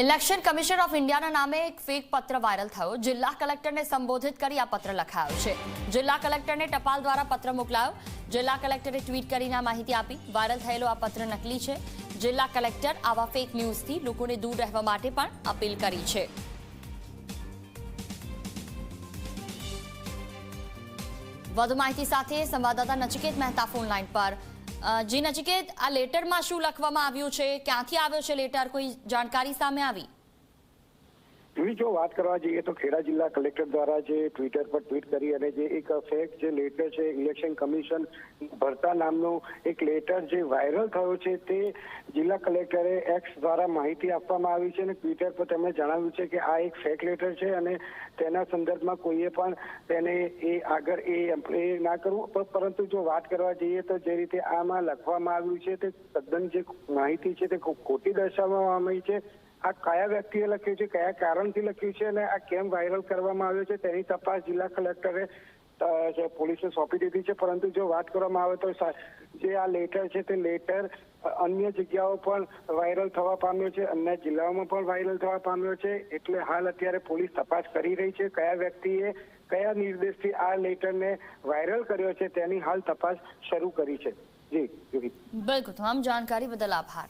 Election commission of ઇન્ડિયાના નામે એક ફેક પત્ર વાયરલ થયો। જિલ્લા કલેક્ટરને સંબોધિત કરી આ પત્ર લખાયો છે। જિલ્લા કલેક્ટરને ટપાલ દ્વારા પત્ર મોકલાયો। જિલ્લા કલેક્ટરે ટ્વીટ કરીને માહિતી આપી। વાયરલ થયેલો આ પત્ર નકલી છે। જિલ્લા કલેક્ટર આવા ફેક ન્યૂઝથી લોકોને દૂર રહેવા માટે પણ અપીલ કરી છે। વધુ માહિતી સાથે સંવાદદાતા નચિકેત મહેતા ફોન લાઈન પર। જી નચિકેત, આ લેટરમાં શું લખવામાં આવ્યું છે, ક્યાંથી આવ્યો છે લેટર, કોઈ જાણકારી સામે આવી? જો વાત કરવા જઈએ તો ખેડા જિલ્લા કલેક્ટર દ્વારા જે ટ્વિટર પર ટ્વીટ કરી અને જે એક ફેક જે લેટર છે ઇલેક્શન કમિશન ભરતા નામનો એક લેટર જે વાયરલ થયો છે તે જિલ્લા કલેક્ટરે એક્સ દ્વારા માહિતી આપવામાં આવી છે અને ટ્વિટર પર તેમણે જણાવ્યું છે કે આ એક ફેક લેટર છે અને તેના સંદર્ભમાં કોઈએ પણ તેને આગળ ના કરવું। પરંતુ જો વાત કરવા જઈએ તો જે રીતે આમાં લખવામાં આવ્યું છે તે તદ્દન જે માહિતી છે તે ખોટી દર્શાવવામાં આવી છે। આ કયા વ્યક્તિએ લખ્યું છે, કયા કારણથી લખ્યું છે અને આ કેમ વાયરલ કરવામાં આવ્યો છે તેની તપાસ જિલ્લા કલેક્ટરે પોલીસને સોંપી દીધી છે। પરંતુ જો વાત કરવામાં આવે તો જે આ લેટર છે તે લેટર અન્ય જગ્યાઓ પણ વાયરલ થવા પામ્યો છે, અન્ય જિલ્લાઓમાં પણ વાયરલ થવા પામ્યો છે। એટલે હાલ અત્યારે પોલીસ તપાસ કરી રહી છે કયા વ્યક્તિએ કયા નિર્દેશથી આ લેટરને વાયરલ કર્યો છે તેની હાલ તપાસ શરૂ કરી છે। જી બિલકુલ, તમામ જાણકારી બદલ આભાર।